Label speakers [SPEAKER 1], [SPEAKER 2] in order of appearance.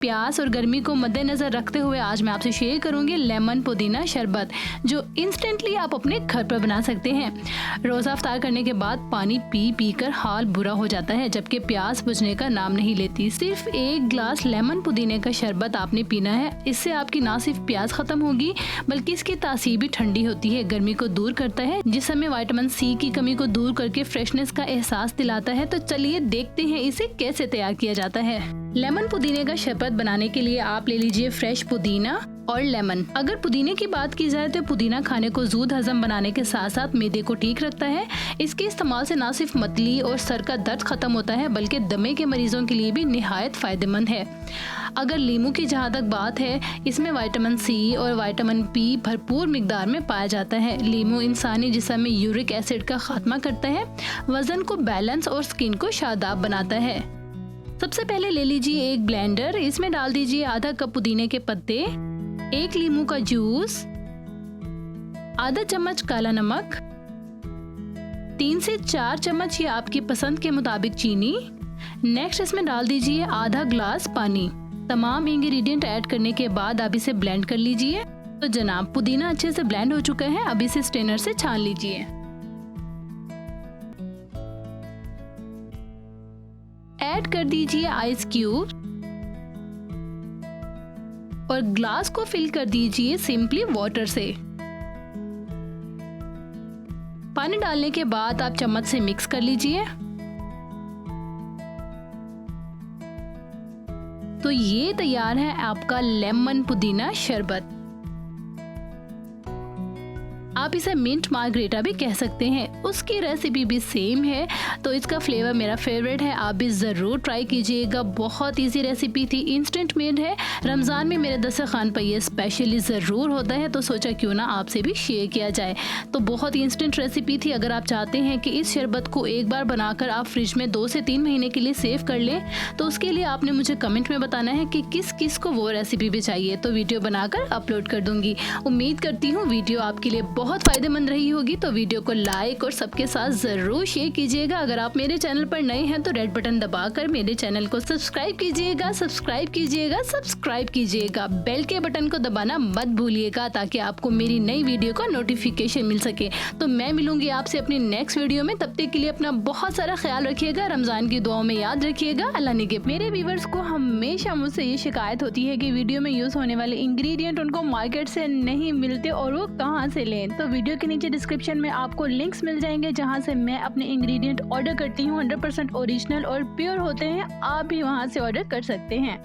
[SPEAKER 1] प्यास और गर्मी को मद्देनजर रखते हुए आज मैं आपसे शेयर करूंगी लेमन पुदीना शरबत, जो इंस्टेंटली आप अपने घर पर बना सकते हैं। रोज़ा इफ्तार करने के बाद पानी पी पी कर हाल बुरा हो जाता है, जबकि प्यास बुझने का नाम नहीं लेती। सिर्फ 1 गिलास लेमन पुदीने का शरबत आपने पीना है। इससे आपकी ना सिर्फ प्यास खत्म होगी बल्कि इसकी तासीर भी ठंडी होती है, गर्मी को दूर करता है, जिसमें विटामिन सी की कमी को दूर करके फ्रेशनेस का एहसास दिलाता है। तो चलिए देखते हैं इसे कैसे तैयार किया जाता है। लेमन पुदीने का शरबत बनाने के लिए आप ले लीजिए फ्रेश पुदीना और लेमन। अगर पुदीने की बात की जाए तो पुदीना खाने को जूद हजम बनाने के साथ साथ मैदे को ठीक रखता है। इसके इस्तेमाल से ना सिर्फ मतली और सर का दर्द खत्म होता है बल्कि दमे के मरीजों के लिए भी निहायत फायदेमंद है। अगर लीमू की जहाँ तक बात है, इसमें विटामिन सी और विटामिन पी भरपूर मिकदार में पाया जाता है। लीमू इंसानी जिस्म में यूरिक एसिड का खात्मा करता है, वजन को बैलेंस और स्किन को शादाब बनाता है। सबसे पहले ले लीजिए एक ब्लेंडर, इसमें डाल दीजिए आधा कप पुदीने के पत्ते, 1 लीमू का जूस, आधा चम्मच काला नमक, 3 से 4 चम्मच, ये आपकी पसंद के मुताबिक चीनी। नेक्स्ट इसमें डाल दीजिए आधा ग्लास पानी। तमाम इंग्रेडिएंट ऐड करने के बाद आप इसे ब्लेंड कर लीजिए। तो जनाब पुदीना अच्छे से ब्लेंड हो चुका है, अब इसे स्ट्रेनर से छान लीजिए। ऐड कर दीजिए आइस क्यूब और ग्लास को फिल कर दीजिए सिंपली वाटर से। पानी डालने के बाद आप चम्मच से मिक्स कर लीजिए। तो ये तैयार है आपका लेमन पुदीना शरबत। आप इसे मिंट मार्गरेटा भी कह सकते हैं, उसकी रेसिपी भी सेम है। तो इसका फ्लेवर मेरा फेवरेट है, आप भी ज़रूर ट्राई कीजिएगा। बहुत इजी रेसिपी थी, इंस्टेंट मेड है। रमज़ान में मेरे दस्तरखान पर ये स्पेशली ज़रूर होता है, तो सोचा क्यों ना आपसे भी शेयर किया जाए। तो बहुत ही इंस्टेंट रेसिपी थी। अगर आप चाहते हैं कि इस शरबत को एक बार बनाकर आप फ्रिज में 2 से 3 महीने के लिए सेव कर लें, तो उसके लिए आपने मुझे कमेंट में बताना है कि किस किस को वो रेसिपी भी चाहिए, तो वीडियो बनाकर अपलोड कर दूंगी। उम्मीद करती हूँ वीडियो आपके लिए बहुत फायदेमंद रही होगी। तो वीडियो को लाइक और सबके साथ जरूर शेयर कीजिएगा। अगर आप मेरे चैनल पर नए हैं तो रेड बटन दबाकर मेरे चैनल को सब्सक्राइब कीजिएगा। बेल के बटन को दबाना मत भूलिएगा ताकि आपको मेरी नई वीडियो का नोटिफिकेशन मिल सके। तो मैं मिलूंगी आपसे अपनी नेक्स्ट वीडियो में, तब तक के लिए अपना बहुत सारा ख्याल रखिएगा। रमजान की दुआओं में याद रखिएगा। अल्लाह निगहबान। मेरे व्यूवर्स को हमेशा मुझसे ये शिकायत होती है कि वीडियो में यूज होने वाले इंग्रेडिएंट उनको मार्केट से नहीं मिलते और वो कहाँ से लें। तो वीडियो के नीचे डिस्क्रिप्शन में आपको लिंक्स मिल जाएंगे जहां से मैं अपने इंग्रेडिएंट ऑर्डर करती हूँ। 100% ओरिजिनल और प्योर होते हैं, आप भी वहां से ऑर्डर कर सकते हैं।